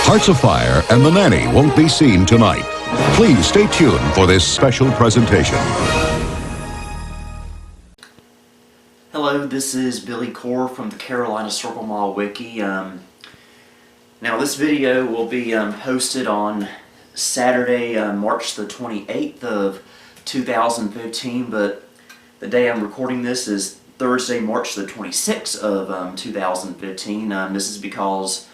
Hearts of Fire and The Nanny won't be seen tonight. Please stay tuned for this special presentation. Hello, this is Billy Core from the Carolina Circle Mall Wiki. Now this video will be posted on Saturday, March the 28th of 2015, but the day I'm recording this is Thursday, March the 26th of 2015. This is because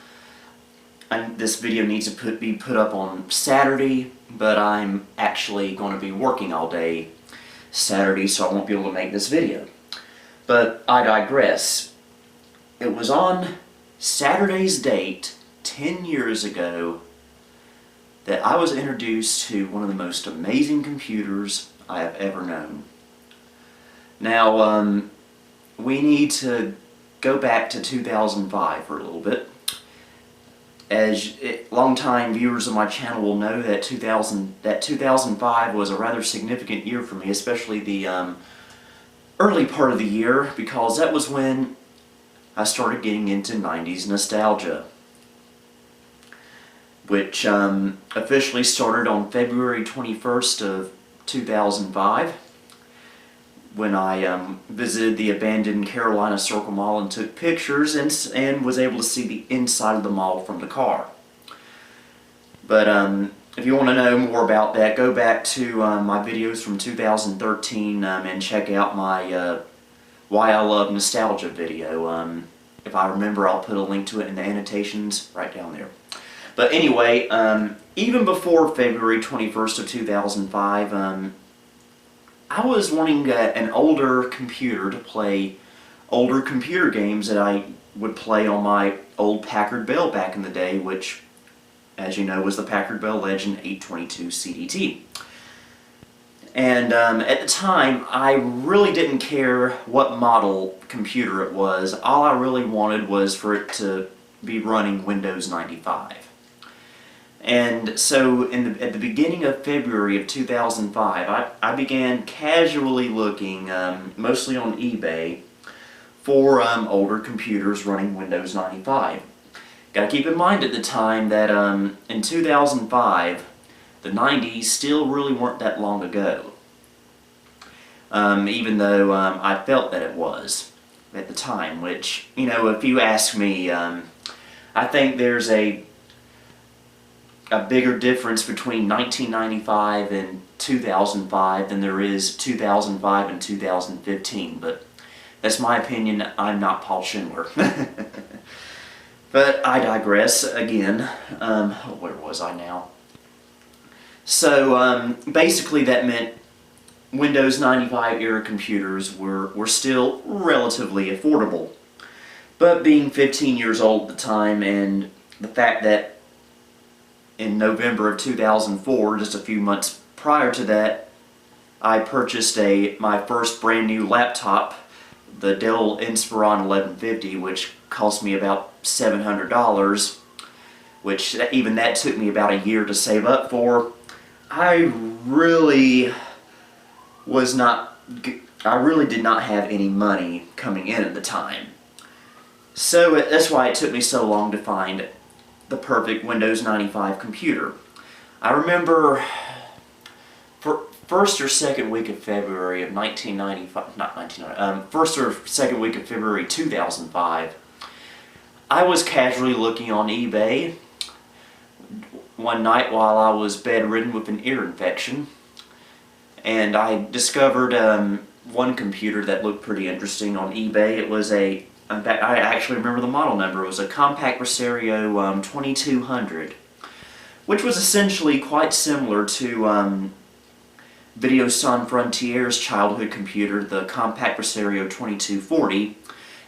this video needs to be put up on Saturday, but I'm actually going to be working all day Saturday, so I won't be able to make this video. But I digress. It was on Saturday's date 10 years ago that I was introduced to one of the most amazing computers I have ever known. Now, we need to go back to 2005 for a little bit. As long-time viewers of my channel will know that 2005 was a rather significant year for me, especially the early part of the year, because that was when I started getting into 90s nostalgia, which officially started on February 21st of 2005 when I visited the abandoned Carolina Circle Mall and took pictures and was able to see the inside of the mall from the car. But if you want to know more about that, go back to my videos from 2013 and check out my Why I Love Nostalgia video. If I remember, I'll put a link to it in the annotations right down there. But anyway, even before February 21st of 2005, I was wanting an older computer to play older computer games that I would play on my old Packard Bell back in the day, which, as you know, was the Packard Bell Legend 822 CDT. And at the time, I really didn't care what model computer it was. All I really wanted was for it to be running Windows 95. And so at the beginning of February of 2005, I began casually looking, mostly on eBay, for older computers running Windows 95. Got to keep in mind at the time that in 2005, the 90s still really weren't that long ago. Even though I felt that it was at the time, which, you know, if you ask me, I think there's a bigger difference between 1995 and 2005 than there is 2005 and 2015, but that's my opinion. I'm not Paul Schindler. But I digress again. Where was I now? So basically that meant Windows 95 era computers were still relatively affordable. But being 15 years old at the time, and the fact that in November of 2004, just a few months prior to that, I purchased my first brand new laptop, the Dell Inspiron 1150, which cost me about $700, which even that took me about a year to save up for. I really did not have any money coming in at the time. So that's why it took me so long to find the perfect Windows 95 computer. I remember first or second week of February of 1995, not 1990, first or second week of February 2005, I was casually looking on eBay one night while I was bedridden with an ear infection, and I discovered one computer that looked pretty interesting on eBay. It was in fact, I actually remember the model number. It was a Compact Presario 2200, which was essentially quite similar to Video San Frontier's childhood computer, the Compact Presario 2240,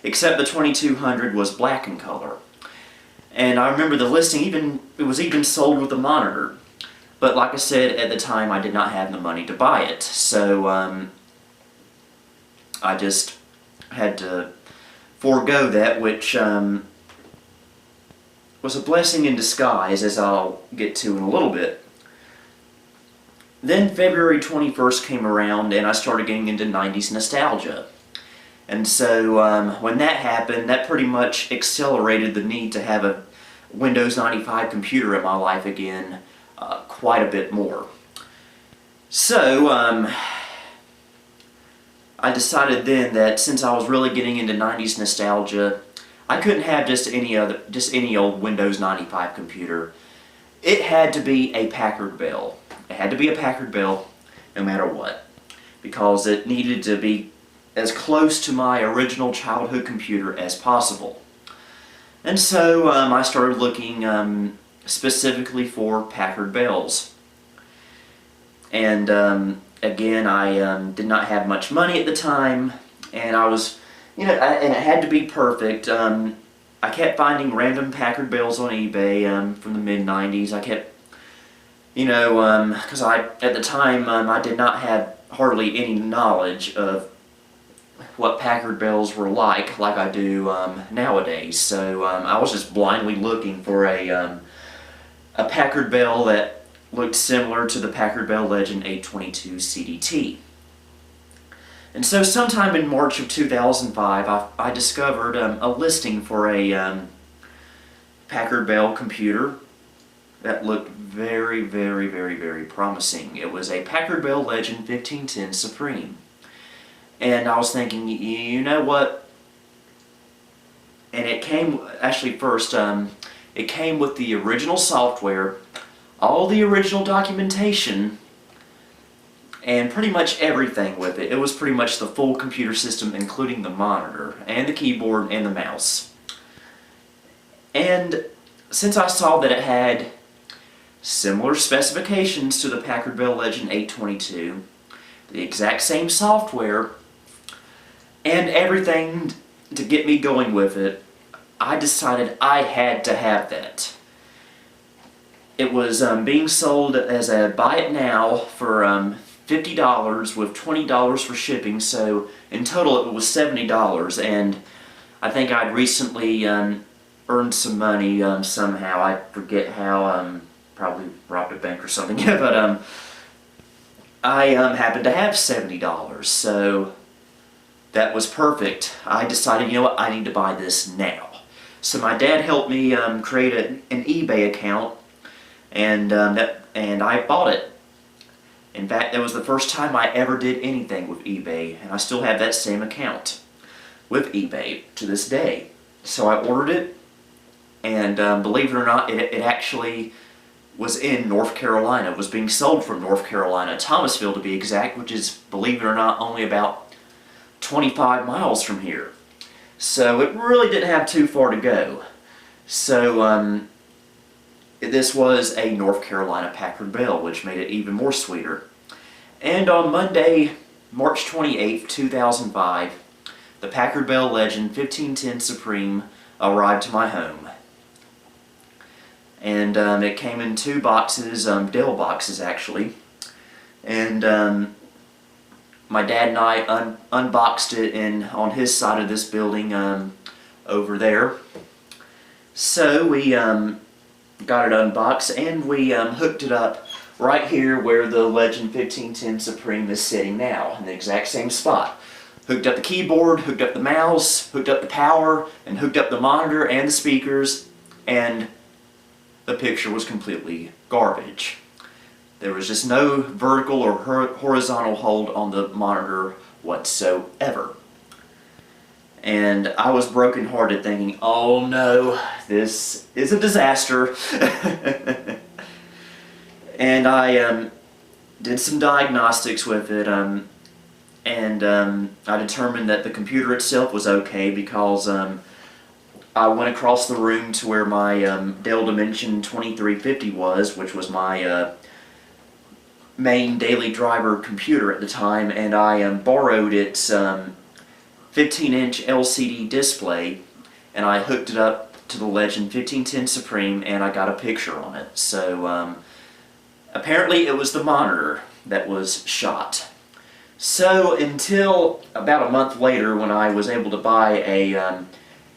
except the 2200 was black in color. And I remember the listing, it was even sold with a monitor. But like I said, at the time I did not have the money to buy it, so I just had to forego that, which was a blessing in disguise, as I'll get to in a little bit. Then February 21st came around and I started getting into 90s nostalgia. And so when that happened, that pretty much accelerated the need to have Windows 95 computer in my life again quite a bit more. So I decided then that since I was really getting into 90s nostalgia, I couldn't have just any old Windows 95 computer. It had to be a Packard Bell. It had to be a Packard Bell no matter what, because it needed to be as close to my original childhood computer as possible. And so I started looking specifically for Packard Bells. And again, I did not have much money at the time, and I was, and it had to be perfect. I kept finding random Packard Bells on eBay from the mid-90s. I kept, because at the time, I did not have hardly any knowledge of what Packard Bells were like I do nowadays. So I was just blindly looking for a Packard Bell that looked similar to the Packard Bell Legend 822 CDT. And so sometime in March of 2005, I discovered a listing for a Packard Bell computer that looked very, very, very, very promising. It was a Packard Bell Legend 1510 Supreme. And I was thinking, you know what? And it came, actually first, it came with the original software, all the original documentation, and pretty much everything with it. It was pretty much the full computer system, including the monitor, and the keyboard, and the mouse. And since I saw that it had similar specifications to the Packard Bell Legend 822, the exact same software, and everything to get me going with it, I decided I had to have that. It was being sold as a buy it now for $50 with $20 for shipping, so in total it was $70, and I think I'd recently earned some money somehow. I forget how, probably robbed a bank or something, but I happened to have $70, so that was perfect. I decided, you know what, I need to buy this now. So my dad helped me create an eBay account, and I bought it. In fact, that was the first time I ever did anything with eBay, and I still have that same account with eBay to this day. So I ordered it, and believe it or not, it actually was in North Carolina. It was being sold from North Carolina, Thomasville to be exact, which is, believe it or not, only about 25 miles from here. So it really didn't have too far to go. So this was a North Carolina Packard Bell, which made it even more sweeter. And on Monday, March 28th, 2005, the Packard Bell Legend 1510 Supreme arrived to my home. And it came in two boxes, Dell boxes actually. And my dad and I unboxed it on his side of this building over there. So we got it unboxed, and we hooked it up right here where the Legend 1510 Supreme is sitting now, in the exact same spot. Hooked up the keyboard, hooked up the mouse, hooked up the power, and hooked up the monitor and the speakers, and the picture was completely garbage. There was just no vertical or horizontal hold on the monitor whatsoever. And I was brokenhearted thinking, oh no, this is a disaster. And I did some diagnostics with it, and I determined that the computer itself was okay because I went across the room to where my Dell Dimension 2350 was, which was my main daily driver computer at the time, and I borrowed its 15-inch LCD display, and I hooked it up to the Legend 1510 Supreme, and I got a picture on it. So apparently it was the monitor that was shot. So until about a month later, when I was able to buy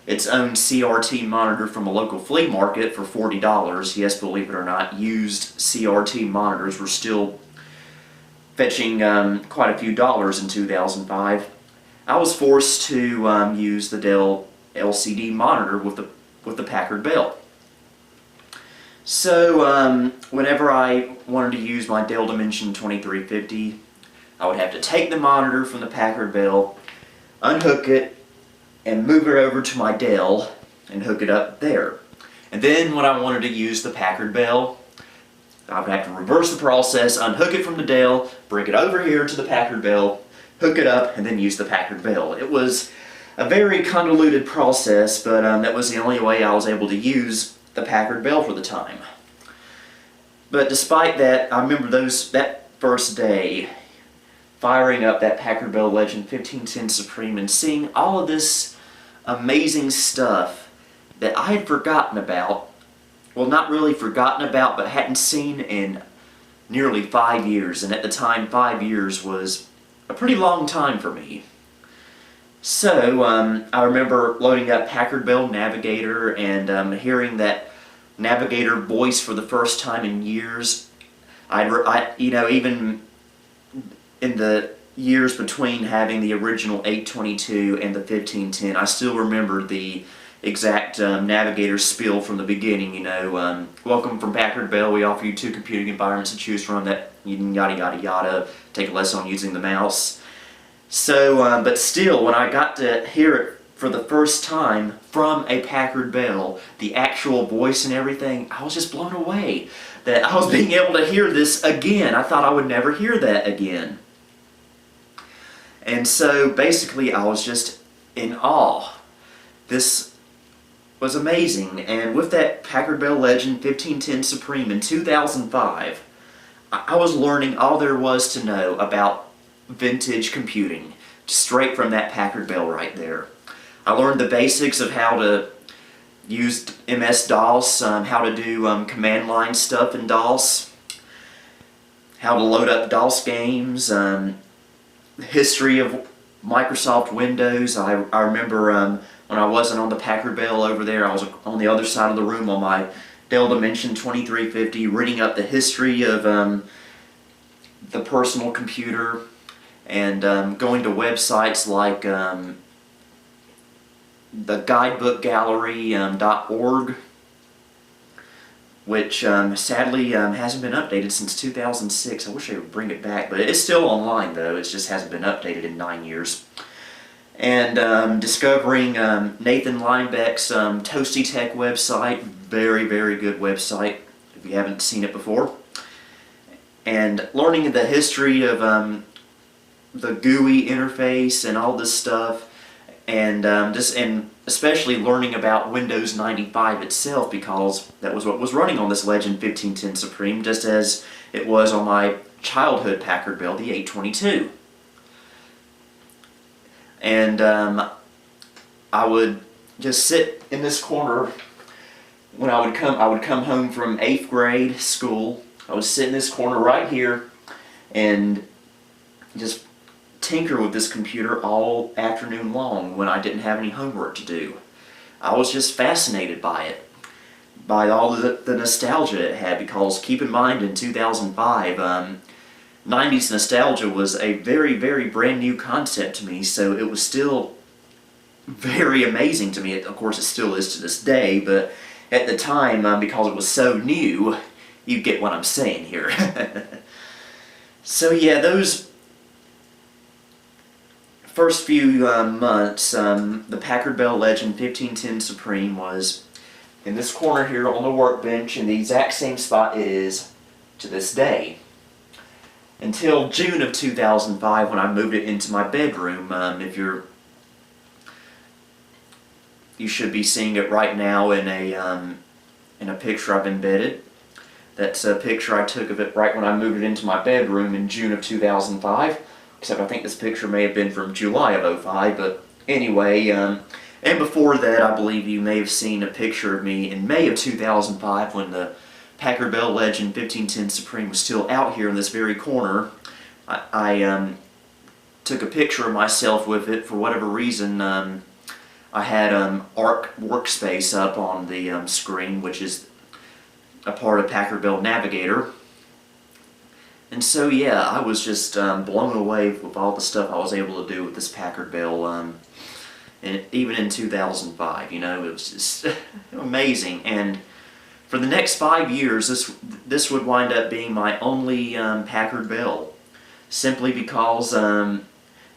its own CRT monitor from a local flea market for $40, yes, believe it or not, used CRT monitors were still fetching quite a few dollars in 2005, I was forced to use the Dell LCD monitor with the Packard Bell. So whenever I wanted to use my Dell Dimension 2350, I would have to take the monitor from the Packard Bell, unhook it, and move it over to my Dell and hook it up there. And then when I wanted to use the Packard Bell, I would have to reverse the process, unhook it from the Dell, bring it over here to the Packard Bell, hook it up, and then use the Packard Bell. It was a very convoluted process, but that was the only way I was able to use the Packard Bell for the time. But despite that, I remember that first day firing up that Packard Bell Legend 1510 Supreme and seeing all of this amazing stuff that I had forgotten about. Well, not really forgotten about, but hadn't seen in nearly 5 years. And at the time, 5 years was a pretty long time for me. So, I remember loading up Packard Bell Navigator and hearing that Navigator voice for the first time in years. Even in the years between having the original 822 and the 1510, I still remember the exact Navigator spiel from the beginning. Welcome from Packard Bell. We offer you 2 computing environments to choose from. That yada yada yada. Take a lesson on using the mouse. So, but still, when I got to hear it for the first time from a Packard Bell, the actual voice and everything, I was just blown away that I was being able to hear this again. I thought I would never hear that again. And so, basically, I was just in awe. This was amazing. And with that Packard Bell Legend 1510 Supreme in 2005, I was learning all there was to know about vintage computing, straight from that Packard Bell right there. I learned the basics of how to use MS-DOS, how to do command line stuff in DOS, how to load up DOS games, the history of Microsoft Windows. I remember when I wasn't on the Packard Bell over there, I was on the other side of the room on my Dell Dimension 2350 reading up the history of the personal computer, and going to websites like the guidebookgallery.org, which sadly hasn't been updated since 2006. I wish they would bring it back, but it's still online though. It just hasn't been updated in 9 years. And discovering Nathan Linebeck's Toasty Tech website, very, very good website if you haven't seen it before. And learning the history of the GUI interface and all this stuff, and especially learning about Windows 95 itself, because that was what was running on this Legend 1510 Supreme, just as it was on my childhood Packard Bell, the 822. And I would just sit in this corner when I would come home from 8th grade school. I would sit in this corner right here and just tinker with this computer all afternoon long when I didn't have any homework to do. I was just fascinated by it, by all the nostalgia it had, because keep in mind in 2005, 90s nostalgia was a very, very brand new concept to me, so it was still very amazing to me. Of course, it still is to this day, but at the time, because it was so new, you get what I'm saying here. So yeah, those first few months, the Packard Bell Legend 1510 Supreme was in this corner here on the workbench in the exact same spot it is to this day. Until June of 2005 when I moved it into my bedroom. You should be seeing it right now in a picture I've embedded. That's a picture I took of it right when I moved it into my bedroom in June of 2005. Except I think this picture may have been from July of 2005, but anyway, and before that I believe you may have seen a picture of me in May of 2005 when the Packard Bell Legend 1510 Supreme was still out here in this very corner. I took a picture of myself with it. For whatever reason, I had Arc Workspace up on the screen, which is a part of Packard Bell Navigator. And so yeah, I was just blown away with all the stuff I was able to do with this Packard Bell, and even in 2005, it was just amazing. And For the next 5 years, this would wind up being my only Packard Bell, simply because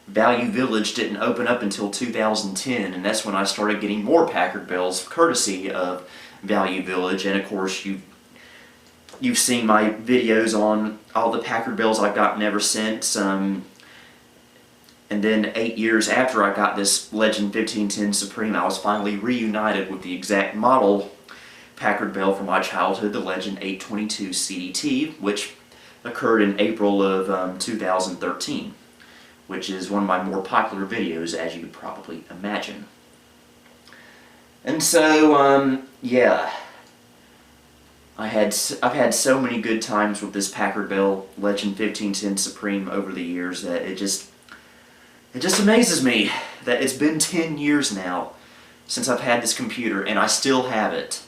Value Village didn't open up until 2010, and that's when I started getting more Packard Bells, courtesy of Value Village. And of course, you've seen my videos on all the Packard Bells I've gotten ever since. And then 8 years after I got this Legend 1510 Supreme, I was finally reunited with the exact model Packard Bell from my childhood, the Legend 822 CDT, which occurred in April of 2013, which is one of my more popular videos, as you could probably imagine. And so, yeah, I've had so many good times with this Packard Bell Legend 1510 Supreme over the years that it just amazes me that it's been 10 years now since I've had this computer and I still have it.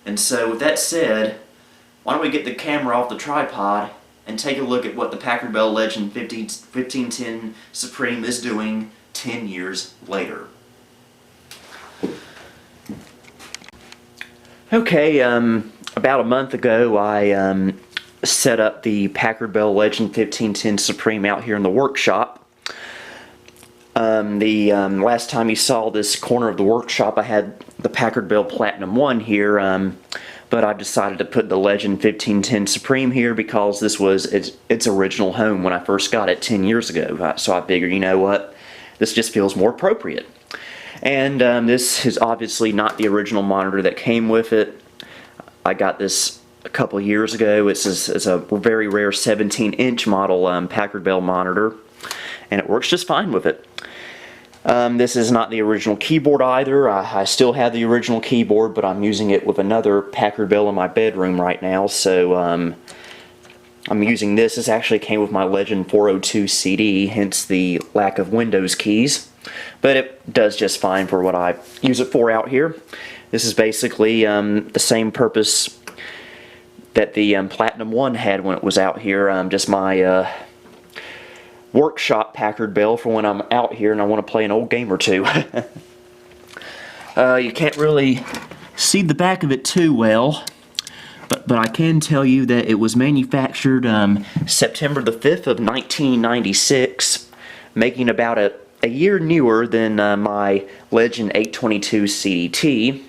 And so with that said, why don't we get the camera off the tripod and take a look at what the Packard Bell Legend 1510 Supreme is doing 10 years later. Okay, about a month ago I set up the Packard Bell Legend 1510 Supreme out here in the workshop. Last time you saw this corner of the workshop, I had the Packard Bell Platinum 1 here, but I've decided to put the Legend 1510 Supreme here because this was its original home when I first got it 10 years ago. So I figured, you know what, this just feels more appropriate. And this is obviously not the original monitor that came with it. I got this a couple years ago. It's a very rare 17-inch model Packard Bell monitor, and it works just fine with it. This is not the original keyboard either. I still have the original keyboard, but I'm using it with another Packard Bell in my bedroom right now, so I'm using this. This actually came with my Legend 402 CD, hence the lack of Windows keys, but it does just fine for what I use it for out here. This is basically the same purpose that the Platinum 1 had when it was out here, just my workshop Packard Bell for when I'm out here and I want to play an old game or two. You can't really see the back of it too well, but I can tell you that it was manufactured September the 5th of 1996, making about a year newer than my Legend 822 CDT,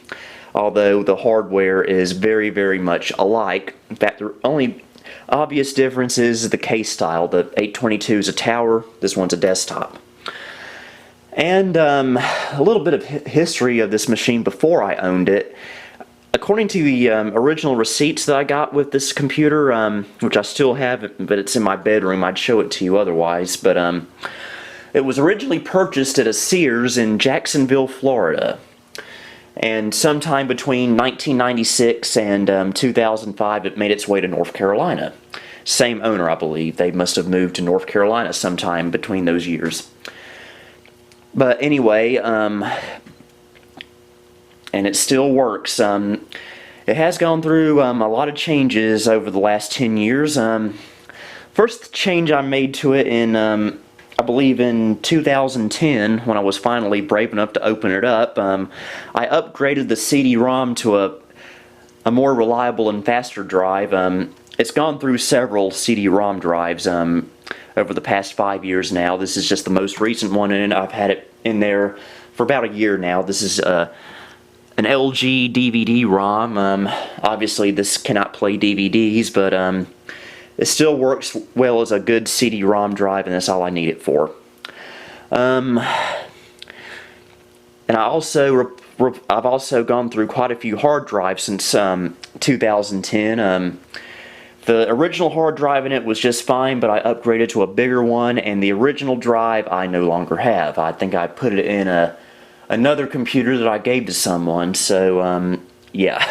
although the hardware is very, very much alike. In fact, the only obvious difference is the case style. The 822 is a tower, this one's a desktop. And a little bit of history of this machine before I owned it. According to the original receipts that I got with this computer, which I still have, but it's in my bedroom, I'd show it to you otherwise, but it was originally purchased at a Sears in Jacksonville, Florida. And sometime between 1996 and 2005, it made its way to North Carolina. Same owner, I believe. They must have moved to North Carolina sometime between those years. But anyway, and it still works. It has gone through a lot of changes over the last 10 years. First change I made to it in I believe in 2010, when I was finally brave enough to open it up, I upgraded the CD-ROM to a more reliable and faster drive. It's gone through several CD-ROM drives over the past 5 years now. This is just the most recent one, and I've had it in there for about a year now. This is an LG DVD-ROM. Obviously, this cannot play DVDs, but it still works well as a good CD-ROM drive, and that's all I need it for. And I've also gone through quite a few hard drives since 2010. The original hard drive in it was just fine, but I upgraded to a bigger one, and the original drive I no longer have. I think I put it in another computer that I gave to someone, so yeah.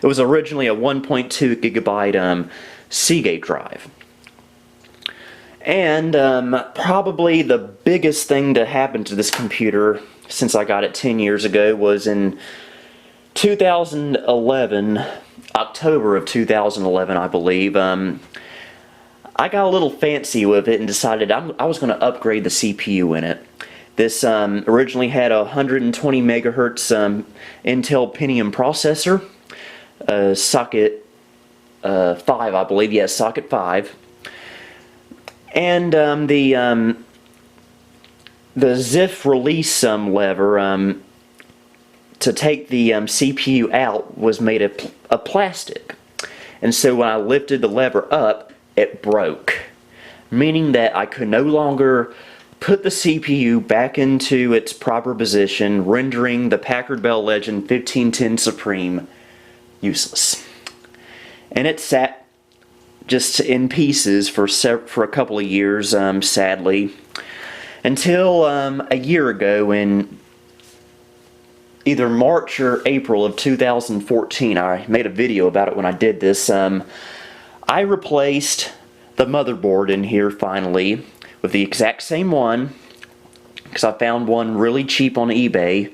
It was originally a 1.2 gigabyte Seagate drive. And probably the biggest thing to happen to this computer since I got it 10 years ago was in 2011, October of 2011, I believe. I got a little fancy with it and decided I was going to upgrade the CPU in it. This originally had a 120 megahertz Intel Pentium processor. socket 5, I believe. Yes, socket 5. And the ZIF release lever to take the CPU out was made of plastic. And so when I lifted the lever up, it broke. Meaning that I could no longer put the CPU back into its proper position, rendering the Packard Bell Legend 1510 Supreme useless. And it sat just in pieces for a couple of years, sadly, until a year ago in either March or April of 2014. I made a video about it when I did this. I replaced the motherboard in here finally with the exact same one, because I found one really cheap on eBay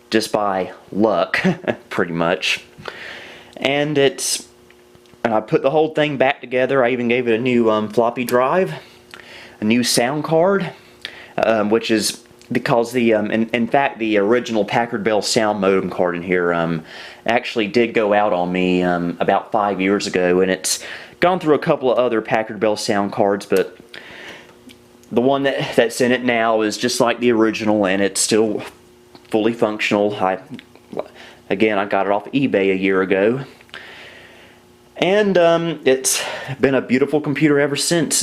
just by luck, pretty much. And I put the whole thing back together. I even gave it a new floppy drive, a new sound card, which is because the in fact the original Packard Bell sound modem card in here actually did go out on me about 5 years ago, and it's gone through a couple of other Packard Bell sound cards, but the one that's in it now is just like the original, and it's still fully functional. Again, I got it off eBay a year ago, and it's been a beautiful computer ever since.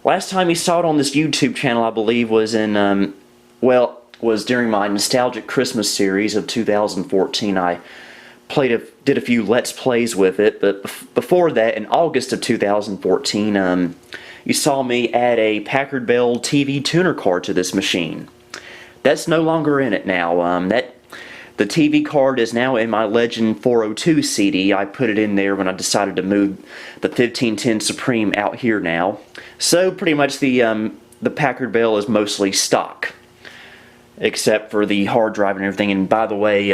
Last time you saw it on this YouTube channel, I believe, was in was during my nostalgic Christmas series of 2014. I did a few Let's Plays with it, but before that, in August of 2014, you saw me add a Packard Bell TV tuner card to this machine. That's no longer in it now. The TV card is now in my Legend 402 CD. I put it in there when I decided to move the 1510 Supreme out here now. So pretty much the Packard Bell is mostly stock, except for the hard drive and everything. And by the way,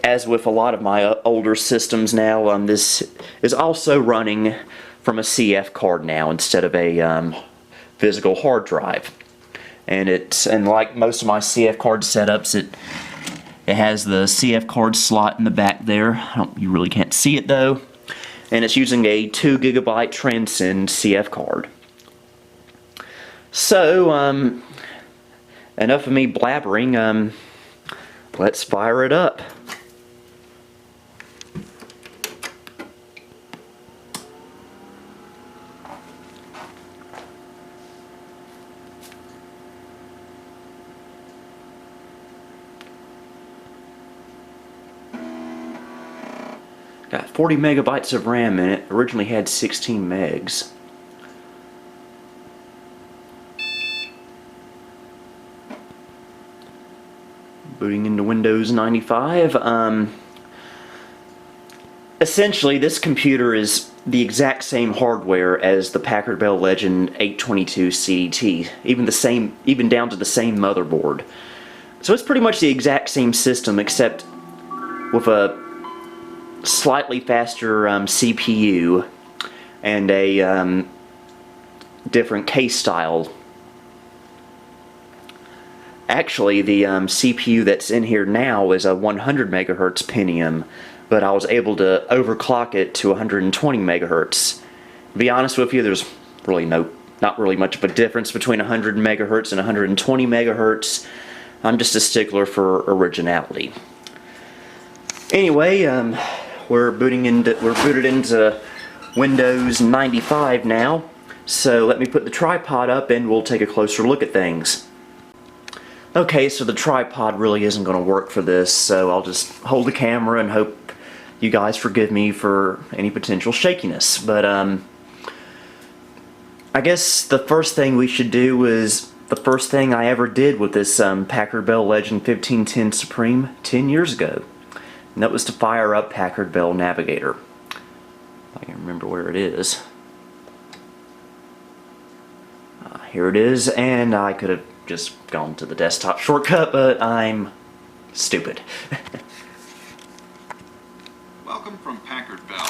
as with a lot of my older systems now, this is also running from a CF card now instead of a physical hard drive. And like most of my CF card setups, it has the CF card slot in the back there. You really can't see it though. And it's using a 2 GB Transcend CF card. So, enough of me blabbering. Let's fire it up. Got 40 megabytes of RAM in it. Originally had 16 megs. Booting into Windows 95. Essentially, this computer is the exact same hardware as the Packard Bell Legend 822 CDT, even down to the same motherboard. So it's pretty much the exact same system, except with a slightly faster CPU and a different case style. Actually, the CPU that's in here now is a 100 megahertz Pentium, but I was able to overclock it to 120 megahertz. To be honest with you, there's really not really much of a difference between 100 megahertz and 120 megahertz. I'm just a stickler for originality. Anyway, we're booted into Windows 95 now. So let me put the tripod up and we'll take a closer look at things. Okay, so the tripod really isn't going to work for this, so I'll just hold the camera and hope you guys forgive me for any potential shakiness. But I guess the first thing we should do is the first thing I ever did with this Packard Bell Legend 1510 Supreme 10 years ago. And that was to fire up Packard Bell Navigator. I can remember where it is. Here it is, and I could have just gone to the desktop shortcut, but I'm stupid. Welcome from Packard Bell.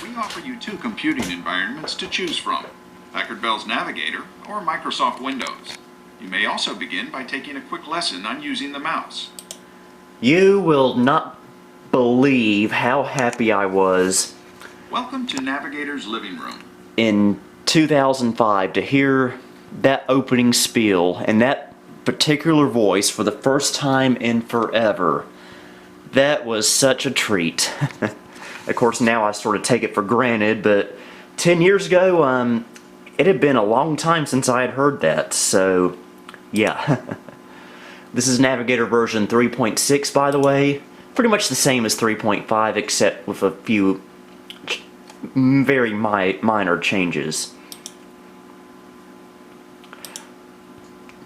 We offer you two computing environments to choose from: Packard Bell's Navigator or Microsoft Windows. You may also begin by taking a quick lesson on using the mouse. You will not believe how happy I was Welcome to Navigator's Living Room. in 2005 to hear that opening spiel and that particular voice for the first time in forever. That was such a treat. Of course, now I sort of take it for granted, but 10 years ago, it had been a long time since I had heard that, so yeah. This is Navigator version 3.6, by the way. Pretty much the same as 3.5, except with a few very minor changes.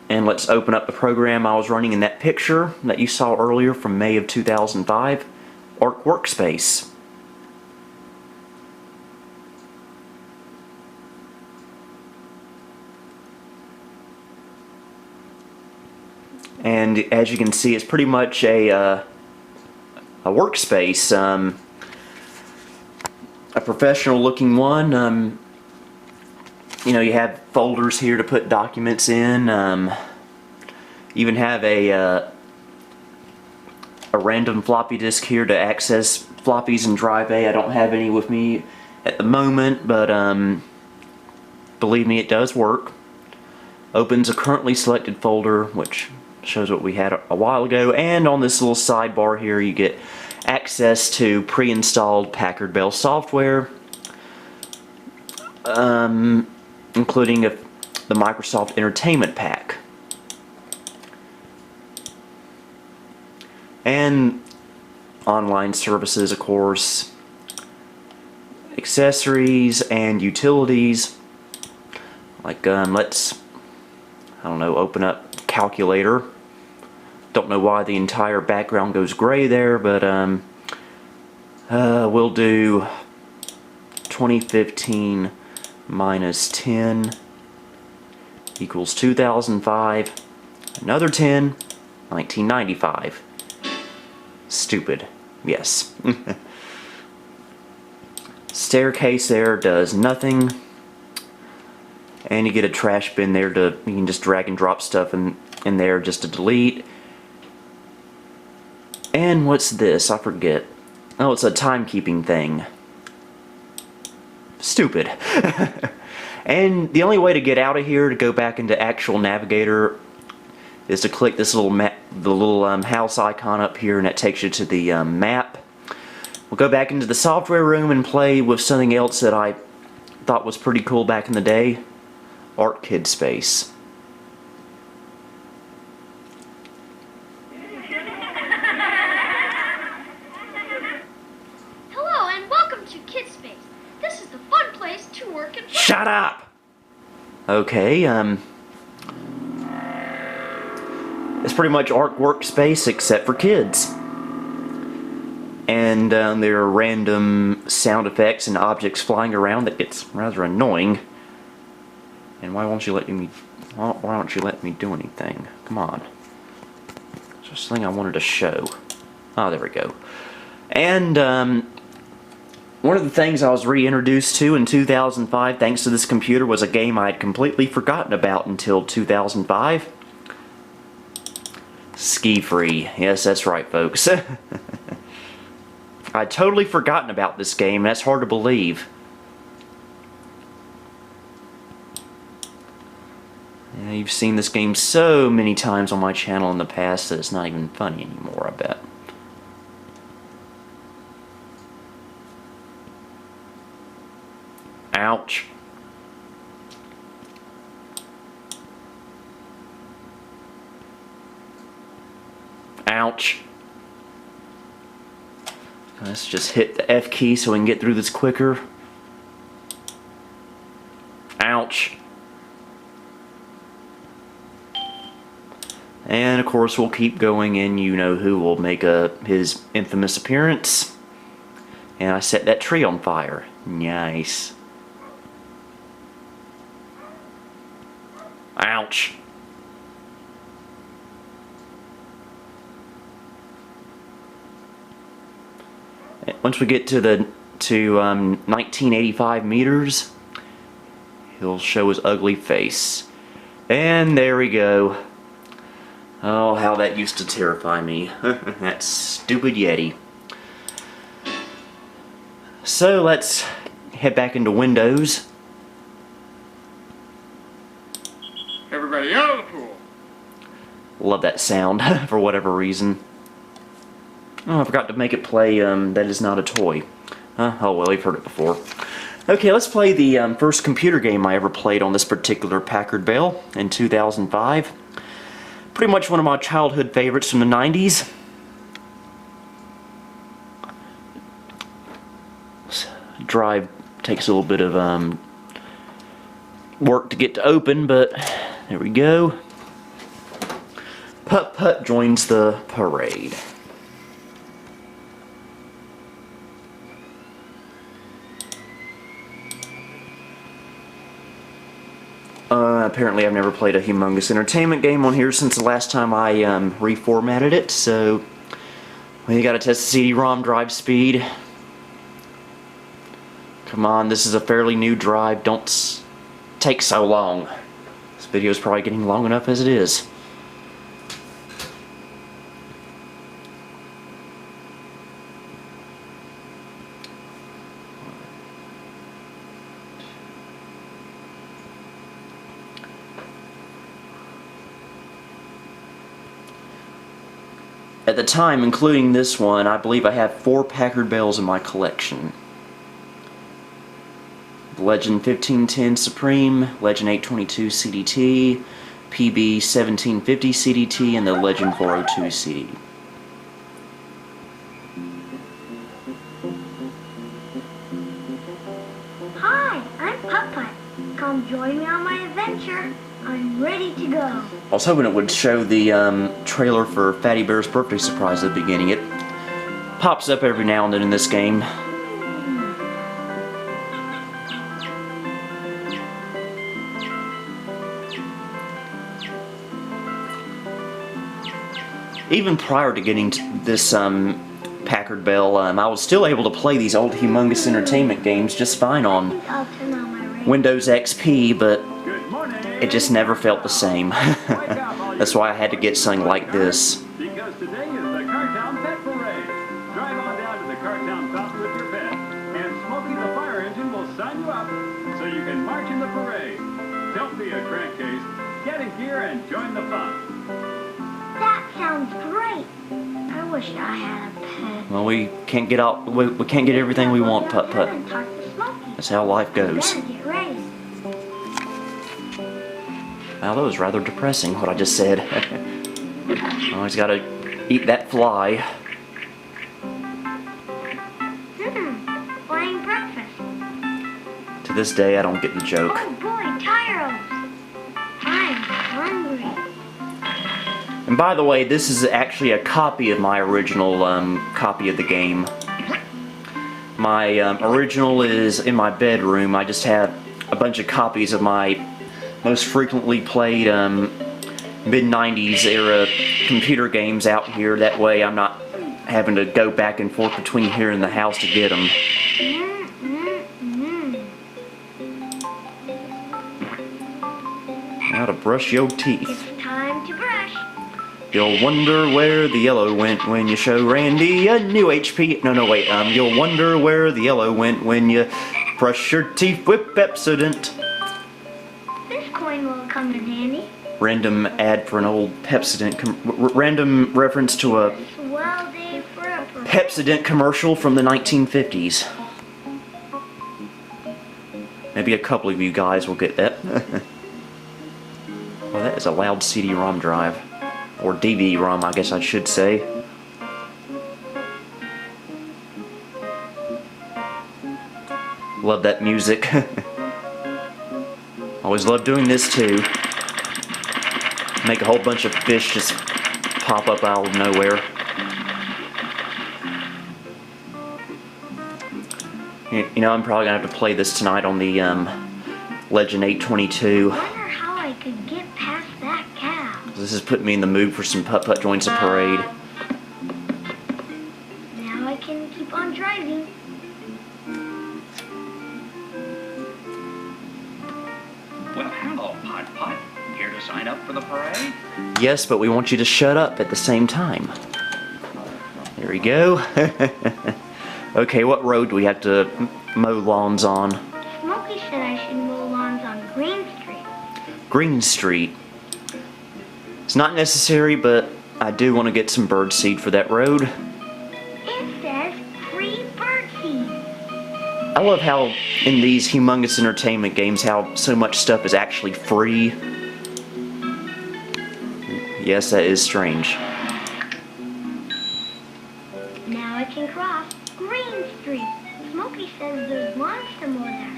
And let's open up the program I was running in that picture that you saw earlier from May of 2005, Arc Workspace. And as you can see, it's pretty much a workspace, a professional looking one. You know, you have folders here to put documents in. Even have a random floppy disk here to access floppies in Drive A. I don't have any with me at the moment, but believe me, it does work. Opens a currently selected folder, which shows what we had a while ago, and on this little sidebar here you get access to pre-installed Packard Bell software, including the Microsoft Entertainment Pack. And online services, of course, accessories and utilities. Like, let's, I don't know, open up calculator. Don't know why the entire background goes gray there, but we'll do 2015 minus 10 equals 2005. Another 10, 1995. Stupid. Yes. Staircase there does nothing. And you get a trash bin there to, you can just drag and drop stuff in there just to delete. And what's this? I forget. Oh, it's a timekeeping thing. Stupid. And the only way to get out of here, to go back into actual Navigator, is to click this little house icon up here, and that takes you to the map. We'll go back into the software room and play with something else that I thought was pretty cool back in the day. Art Kid Space. Hello and welcome to Kid Space. This is the fun place to work and play. Shut up! Okay, it's pretty much Arc Workspace except for kids. And there are random sound effects and objects flying around that gets rather annoying. And why don't you let me do anything? Come on. It's just something I wanted to show. Oh, there we go. And one of the things I was reintroduced to in 2005 thanks to this computer was a game I had completely forgotten about until 2005. Ski Free. Yes, that's right, folks. I'd totally forgotten about this game. That's hard to believe. Yeah, you've seen this game so many times on my channel in the past that it's not even funny anymore, I bet. Ouch. Ouch. Let's just hit the F key so we can get through this quicker. Ouch. And of course we'll keep going, and you know who will make his infamous appearance. And I set that tree on fire. Nice. Ouch. Once we get to 1985 meters, he'll show his ugly face. And there we go. Oh, how that used to terrify me. That stupid Yeti. So let's head back into Windows. Everybody out of the pool. Love that sound for whatever reason. Oh, I forgot to make it play That Is Not a Toy. Oh well, we've heard it before. Okay, let's play the first computer game I ever played on this particular Packard Bell in 2005. Pretty much one of my childhood favorites from the 90s. Drive takes a little bit of work to get to open, but there we go. Putt-Putt joins the parade. Apparently I've never played a Humongous Entertainment game on here since the last time I reformatted it, so well, you gotta test the CD-ROM drive speed. Come on, this is a fairly new drive, don't take so long. This video is probably getting long enough as it is. At the time, including this one, I believe I have 4 Packard Bells in my collection. Legend 1510 Supreme, Legend 822 CDT, PB 1750 CDT, and the Legend 402 CD. Hi, I'm Putt-Putt. Come join me on my adventure. I'm ready to go. I was hoping it would show the trailer for Fatty Bear's birthday surprise at the beginning. It pops up every now and then in this game. Even prior to getting to this Packard Bell, I was still able to play these old Humongous Entertainment games just fine on I'll turn on my radio. Windows XP, but it just never felt the same. That's why I had to get something like this. Because today is the Cartown Pet Parade. Drive on down to the Cartown Fountain with your pet, and Smokey the Fire Engine will sign you up so you can march in the parade. Don't be a crankcase. Get in gear and join the fun. That sounds great. I wish I had a pet. Well, we can't get out. We can't get everything we want, Putt-Putt. And talk to Smokey. That's how life goes. Better get ready. Well, that was rather depressing, what I just said. Always gotta eat that fly. Flying breakfast. To this day, I don't get the joke. Oh boy, tyros. I'm hungry. And by the way, this is actually a copy of my original copy of the game. My original is in my bedroom. I just have a bunch of copies of my most frequently played mid-90s era computer games out here. That way I'm not having to go back and forth between here and the house to get them. Now to brush your teeth. It's time to brush. You'll wonder where the yellow went when you show Randy a new HP. No, wait. You'll wonder where the yellow went when you brush your teeth with Pepsodent. This coin will come in handy. Random ad for an old Pepsodent. Random reference to a Swell day for a parade. Pepsodent commercial from the 1950s. Maybe a couple of you guys will get that. Well, that is a loud CD-ROM drive. Or DVD-ROM, I guess I should say. Love that music. Always love doing this too. Make a whole bunch of fish just pop up out of nowhere. You know, I'm probably gonna have to play this tonight on the Legend 822. Wonder how I could get past that cow. This is putting me in the mood for some Putt-Putt Joins the Parade. Now I can keep on driving. Well, hello, Putt-Putt. Here to sign up for the parade? Yes, but we want you to shut up at the same time. There we go. Okay, what road do we have to mow lawns on? Smokey said I should mow lawns on Green Street. Green Street. It's not necessary, but I do want to get some bird seed for that road. It says free bird seed. I love how in these humongous entertainment games how so much stuff is actually free. Yes, that is strange. Now I can cross Green Street. Smokey says there's lawns to mow there.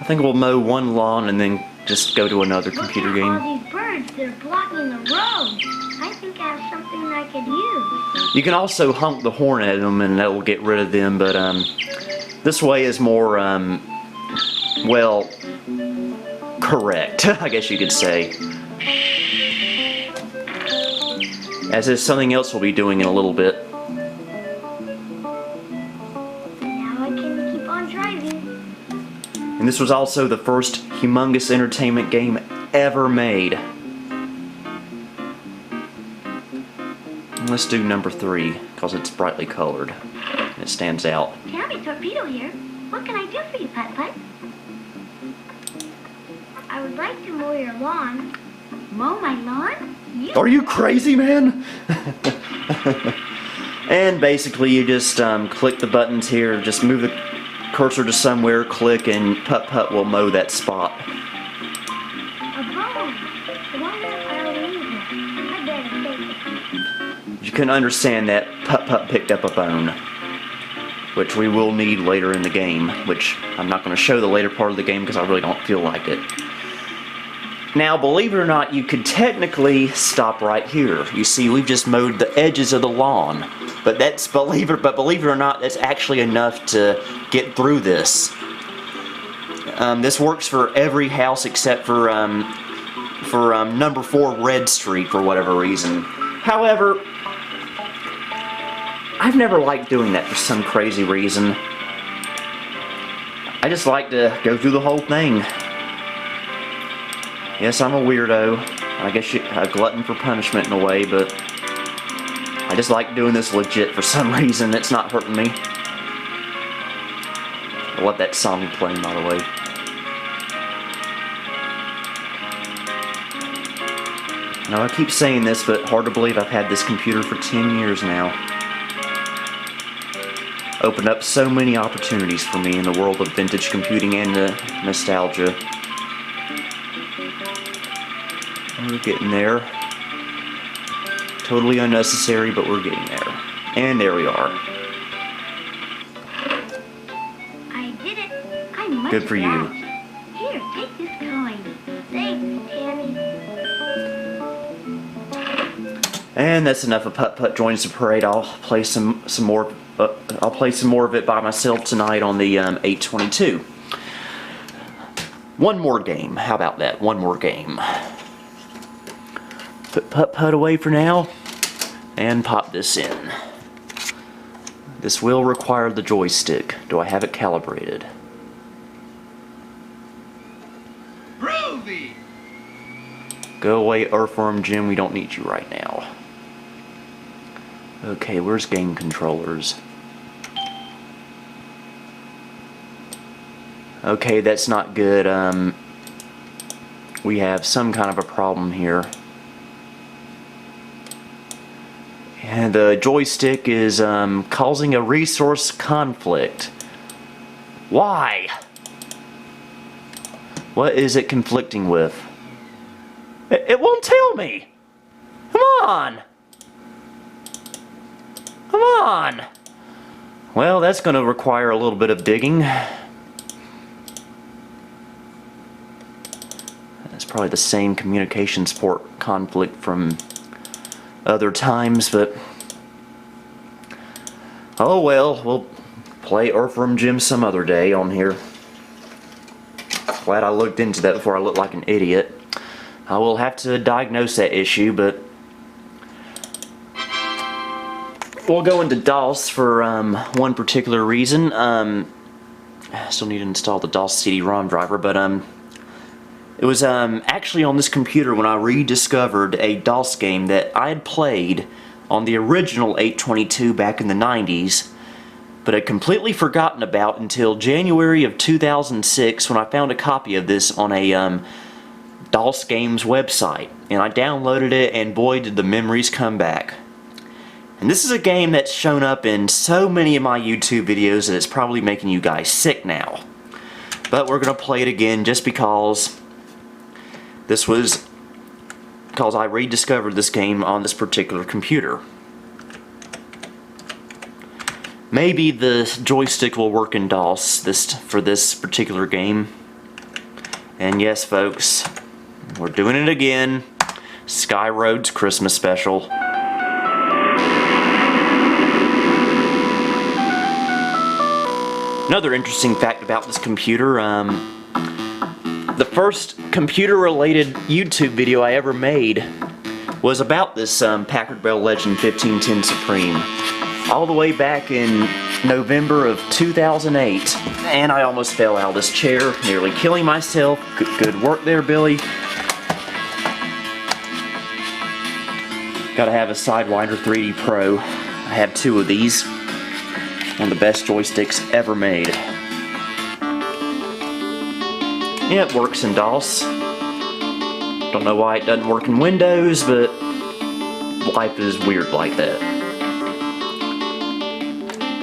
I think we'll mow one lawn and then just go to another computer Look at all game. these birds. They're blocking the road. I think I have something I could use. You can also honk the horn at them and that will get rid of them, but this way is more, well, correct, I guess you could say. As is something else we'll be doing in a little bit. Now I can keep on driving. And this was also the first humongous entertainment game ever made. And let's do number 3, because it's brightly colored. And it stands out. Tammy Torpedo here. What can I do for you, Putt-Putt? I would like to mow your lawn. Mow my lawn? Are you crazy, man? And basically you just click the buttons here, just move the cursor to somewhere, click, and Putt-Putt will mow that spot. A bone. I wonder if I'll need it. I better take it. You can understand that Putt-Putt picked up a bone, which we will need later in the game, which I'm not going to show the later part of the game because I really don't feel like it. Now, believe it or not, you could technically stop right here. You see, we've just mowed the edges of the lawn, but believe it or not, that's actually enough to get through this. This works for every house except for number 4 Red Street for whatever reason. However, I've never liked doing that for some crazy reason. I just like to go through the whole thing. Yes, I'm a weirdo. I guess a glutton for punishment in a way, but I just like doing this legit for some reason. It's not hurting me. I love that song playing, by the way. Now, I keep saying this, but hard to believe I've had this computer for 10 years now. Opened up so many opportunities for me in the world of vintage computing and nostalgia. We're getting there. Totally unnecessary, but we're getting there. And there we are. I did it. I'm much Good for you. obliged. Here, take this coin. Thanks, Tammy. And that's enough of Putt-Putt joins the parade. I'll play some more. I'll play some more of it by myself tonight on the 822. One more game. How about that? One more game. Put Putt-Putt away for now, and pop this in. This will require the joystick. Do I have it calibrated? Groovy! Go away, Earthworm Jim. We don't need you right now. Okay, where's game controllers? Okay, that's not good. We have some kind of a problem here. And the joystick is causing a resource conflict. Why? What is it conflicting with? It won't tell me! Come on! Come on! Well, that's going to require a little bit of digging. That's probably the same communications port conflict from other times, but oh well, we'll play Earthworm Jim some other day on here. Glad I looked into that before I looked like an idiot. I will have to diagnose that issue, but we'll go into DOS for one particular reason. I still need to install the DOS CD-ROM driver, but it was actually on this computer when I rediscovered a DOS game that I had played on the original 822 back in the 90s. but had completely forgotten about until January of 2006 when I found a copy of this on a DOS Games website. And I downloaded it, and boy did the memories come back. And this is a game that's shown up in so many of my YouTube videos that it's probably making you guys sick now. But we're going to play it again just because I rediscovered this game on this particular computer. Maybe the joystick will work in DOS for this particular game. And yes, folks, we're doing it again. Sky Road's Christmas special. Another interesting fact about this computer, the first computer-related YouTube video I ever made was about this Packard Bell Legend 1510 Supreme. All the way back in November of 2008. And I almost fell out of this chair, nearly killing myself. Good work there, Billy. Gotta have a Sidewinder 3D Pro. I have 2 of these. One of the best joysticks ever made. Yeah, it works in DOS. Don't know why it doesn't work in Windows, but life is weird like that.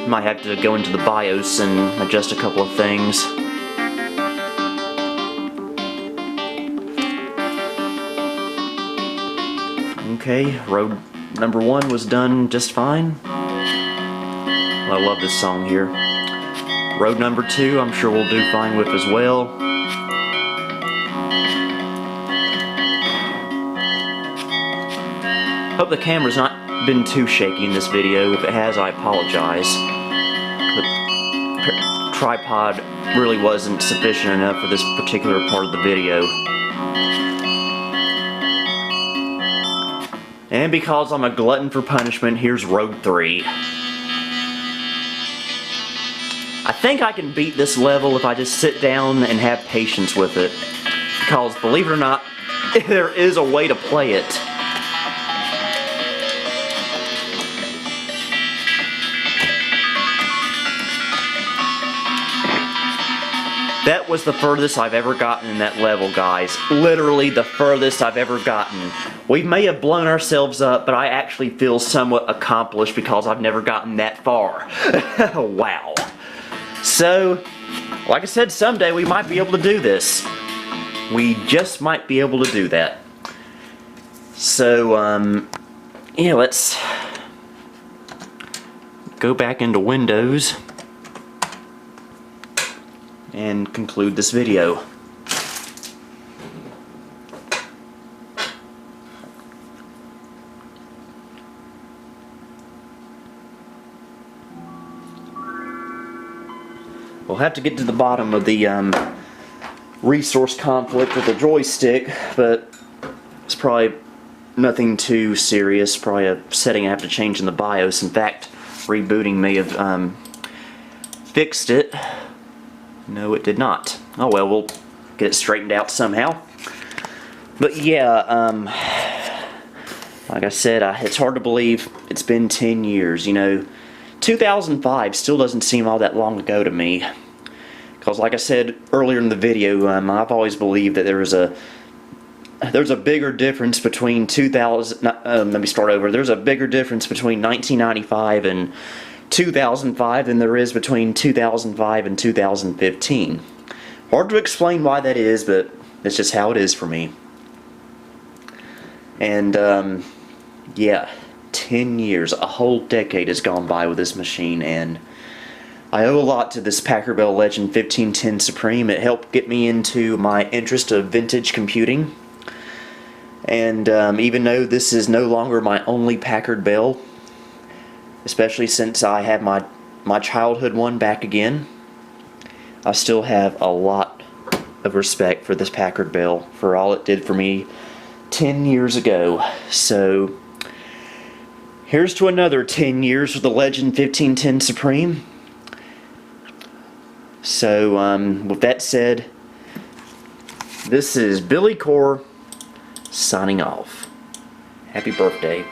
Might have to go into the BIOS and adjust a couple of things. Okay, road number 1 was done just fine. I love this song here. Road number 2, I'm sure we'll do fine with as well. Hope the camera's not been too shaky in this video. If it has, I apologize. The tripod really wasn't sufficient enough for this particular part of the video. And because I'm a glutton for punishment, here's Road 3. I think I can beat this level if I just sit down and have patience with it. Because, believe it or not, there is a way to play it. That was the furthest I've ever gotten in that level, guys. Literally the furthest I've ever gotten. We may have blown ourselves up, but I actually feel somewhat accomplished because I've never gotten that far. Wow. So, like I said, someday we might be able to do this. We just might be able to do that. So, yeah, let's go back into Windows and conclude this video. We'll have to get to the bottom of the resource conflict with the joystick, but it's probably nothing too serious. Probably a setting I have to change in the BIOS. In fact, rebooting may have fixed it. No, it did not. Oh well, we'll get it straightened out somehow. But yeah, like I said, it's hard to believe it's been 10 years, you know. 2005 still doesn't seem all that long ago to me. Because like I said earlier in the video, I've always believed that there's a bigger difference between 2000, let me start over. There's a bigger difference between 1995 and 2005 than there is between 2005 and 2015. Hard to explain why that is, but it's just how it is for me. And yeah, 10 years, a whole decade has gone by with this machine, and I owe a lot to this Packard Bell Legend 1510 Supreme. It helped get me into my interest of vintage computing. And even though this is no longer my only Packard Bell, especially since I have my childhood one back again, I still have a lot of respect for this Packard Bell for all it did for me 10 years ago. So here's to another 10 years with the Legend 1510 Supreme. So with that said, this is Billy Core signing off. Happy birthday.